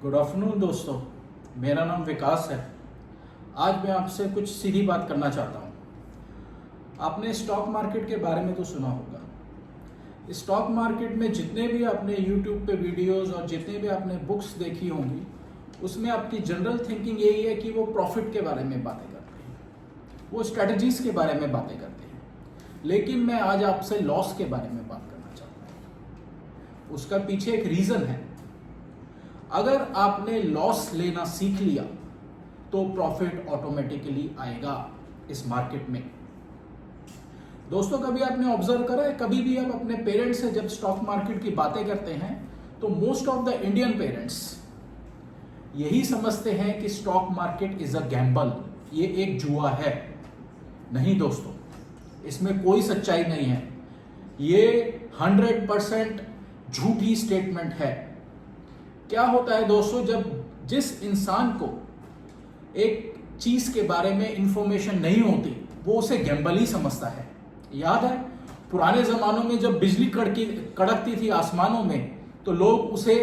Good afternoon दोस्तों, मेरा नाम विकास है। आज मैं आपसे कुछ सीधी बात करना चाहता हूँ। आपने स्टॉक मार्केट के बारे में तो सुना होगा। स्टॉक मार्केट में जितने भी आपने यूट्यूब पे वीडियोस और जितने भी आपने बुक्स देखी होंगी, उसमें आपकी जनरल थिंकिंग यही है कि वो प्रॉफिट के बारे में बातें करते हैं, वो स्ट्रेटजीज के बारे में बातें करते हैं। लेकिन मैं आज आपसे लॉस के बारे में बात करना चाहता हूँ। उसका पीछे एक रीज़न है। अगर आपने लॉस लेना सीख लिया तो प्रॉफिट ऑटोमेटिकली आएगा इस मार्केट में। दोस्तों, कभी आपने ऑब्जर्व करा है, कभी भी आप अपने पेरेंट्स से जब स्टॉक मार्केट की बातें करते हैं तो most of the Indian parents यही समझते हैं कि stock market is a gamble, ये एक जुआ है। नहीं दोस्तों, इसमें कोई सच्चाई नहीं है। ये 100% झूठी स्टेटमेंट है। क्या होता है दोस्तों, जब जिस इंसान को एक चीज के बारे में इंफॉर्मेशन नहीं होती वो उसे गैम्बल ही समझता है। याद है पुराने जमानों में जब बिजली कड़कती थी आसमानों में तो लोग उसे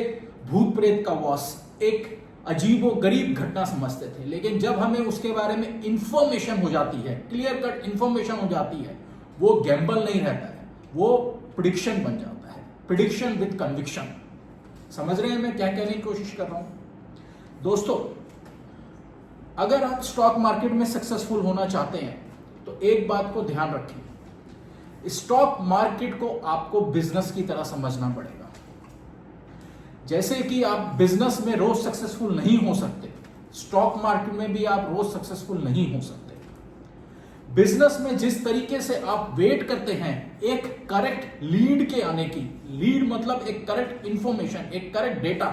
भूत प्रेत का वास, एक अजीबो गरीब घटना समझते थे। लेकिन जब हमें उसके बारे में इंफॉर्मेशन हो जाती है, क्लियर कट इंफॉर्मेशन हो जाती है, वो गैम्बल नहीं रहता है, वो प्रिडिक्शन बन जाता है। Prediction with conviction. समझ रहे हैं मैं क्या कहने की कोशिश कर रहा हूं? दोस्तों, अगर आप स्टॉक मार्केट में सक्सेसफुल होना चाहते हैं तो एक बात को ध्यान रखिए, स्टॉक मार्केट को आपको बिजनेस की तरह समझना पड़ेगा। जैसे कि आप बिजनेस में रोज सक्सेसफुल नहीं हो सकते, स्टॉक मार्केट में भी आप रोज सक्सेसफुल नहीं हो सकते। बिजनेस में जिस तरीके से आप वेट करते हैं एक करेक्ट लीड के आने की, लीड मतलब एक करेक्ट इंफॉर्मेशन, एक करेक्ट डेटा,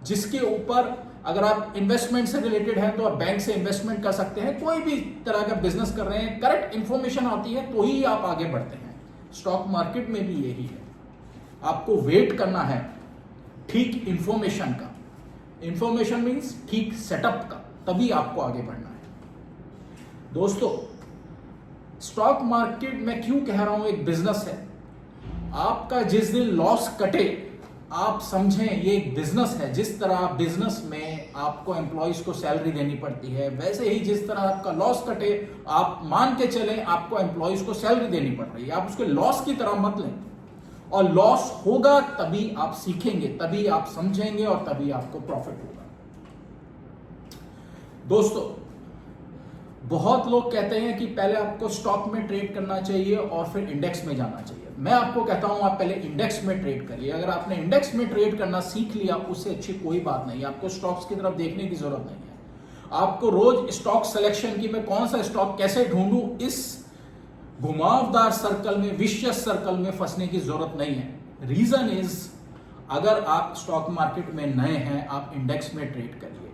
जिसके ऊपर अगर आप इन्वेस्टमेंट से रिलेटेड हैं तो आप बैंक से इन्वेस्टमेंट कर सकते हैं, कोई भी तरह का बिजनेस कर रहे हैं, करेक्ट इंफॉर्मेशन आती है तो ही आप आगे बढ़ते हैं। स्टॉक मार्केट में भी यही है। आपको वेट करना है ठीक इंफॉर्मेशन का। इंफॉर्मेशन मीन्स ठीक सेटअप का, तभी आपको आगे बढ़ना है। दोस्तों, स्टॉक मार्केट में क्यों कह रहा हूं एक बिजनेस है। आपका जिस दिन लॉस कटे आप समझें ये एक बिजनेस है। जिस तरह बिजनेस में आपको एम्प्लॉइज को सैलरी देनी पड़ती है, वैसे ही जिस तरह आपका लॉस कटे आप मान के चलें आपको एम्प्लॉइज को सैलरी देनी पड़ रही है। आप उसके लॉस की तरह मत लें। और लॉस होगा तभी आप सीखेंगे, तभी आप समझेंगे और तभी आपको प्रॉफिट होगा। दोस्तों, बहुत लोग कहते हैं कि पहले आपको स्टॉक में ट्रेड करना चाहिए और फिर इंडेक्स में जाना चाहिए। मैं आपको कहता हूं आप पहले इंडेक्स में ट्रेड करिए। अगर आपने इंडेक्स में ट्रेड करना सीख लिया उससे अच्छी कोई बात नहीं। आपको स्टॉक्स की तरफ देखने की जरूरत नहीं है। आपको रोज स्टॉक सिलेक्शन की मैं कौन सा स्टॉक कैसे ढूंढूं, इस घुमावदार सर्कल में, विशियस सर्कल में फंसने की जरूरत नहीं है। रीजन इज, अगर आप स्टॉक मार्केट में नए हैं आप इंडेक्स में ट्रेड करिए,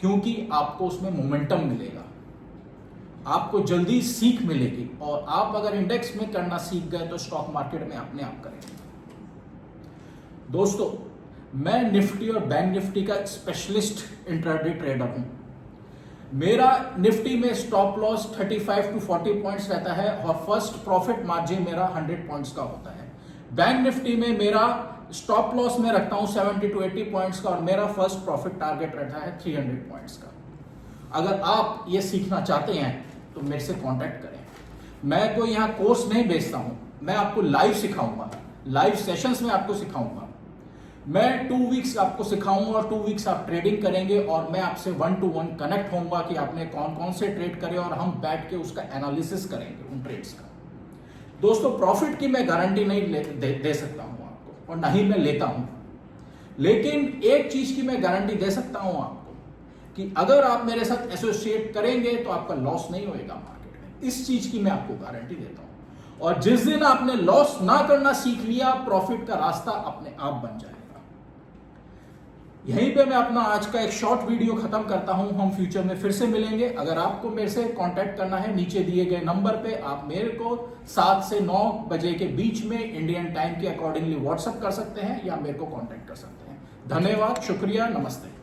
क्योंकि आपको उसमें मोमेंटम मिलेगा, आपको जल्दी सीख मिलेगी। और आप अगर इंडेक्स में करना सीख गए तो स्टॉक मार्केट में अपने आप करेंगे। दोस्तों, मैं निफ्टी और बैंक निफ्टी का स्पेशलिस्ट इंट्राडे ट्रेडर हूं। मेरा निफ्टी में स्टॉप लॉस 35 to 40 पॉइंट्स रहता है और फर्स्ट प्रॉफिट मार्जिन मेरा 100 पॉइंट्स का होता है। बैंक निफ्टी में मेरा स्टॉप लॉस में रखता हूं 70 to 80 पॉइंट्स का और मेरा फर्स्ट प्रॉफिट टारगेट रहता है 300 पॉइंट्स का। अगर आप ये सीखना चाहते हैं तो मेरे से कांटेक्ट करें। मैं कोई यहाँ कोर्स नहीं बेचता हूं, मैं आपको लाइव सिखाऊंगा, लाइव सेशंस में आपको सिखाऊंगा। मैं 2 वीक्स आपको सिखाऊंगा और 2 वीक्स आप ट्रेडिंग करेंगे और मैं आपसे 1-to-1 कनेक्ट होऊंगा कि आपने कौन कौन से ट्रेड करे और हम बैठ के उसका एनालिसिस करेंगे उन ट्रेड्स का। दोस्तों, प्रॉफिट की मैं गारंटी नहीं दे सकता हूं आपको और ना ही मैं लेता हूं, लेकिन एक चीज की मैं गारंटी दे सकता हूं आपको कि अगर आप मेरे साथ एसोसिएट करेंगे तो आपका लॉस नहीं होएगा मार्केट में। इस चीज की मैं आपको गारंटी देता हूं। और जिस दिन आपने लॉस ना करना सीख लिया, प्रॉफिट का रास्ता अपने आप बन जाएगा। यहीं पे मैं अपना आज का एक शॉर्ट वीडियो खत्म करता हूं। हम फ्यूचर में फिर से मिलेंगे। अगर आपको मेरे से कांटेक्ट करना है, नीचे दिए गए नंबर पे आप मेरे को 7 से 9 बजे के बीच में इंडियन टाइम के अकॉर्डिंगली व्हाट्सएप कर सकते हैं या मेरे को कांटेक्ट कर सकते हैं। धन्यवाद, शुक्रिया, नमस्ते।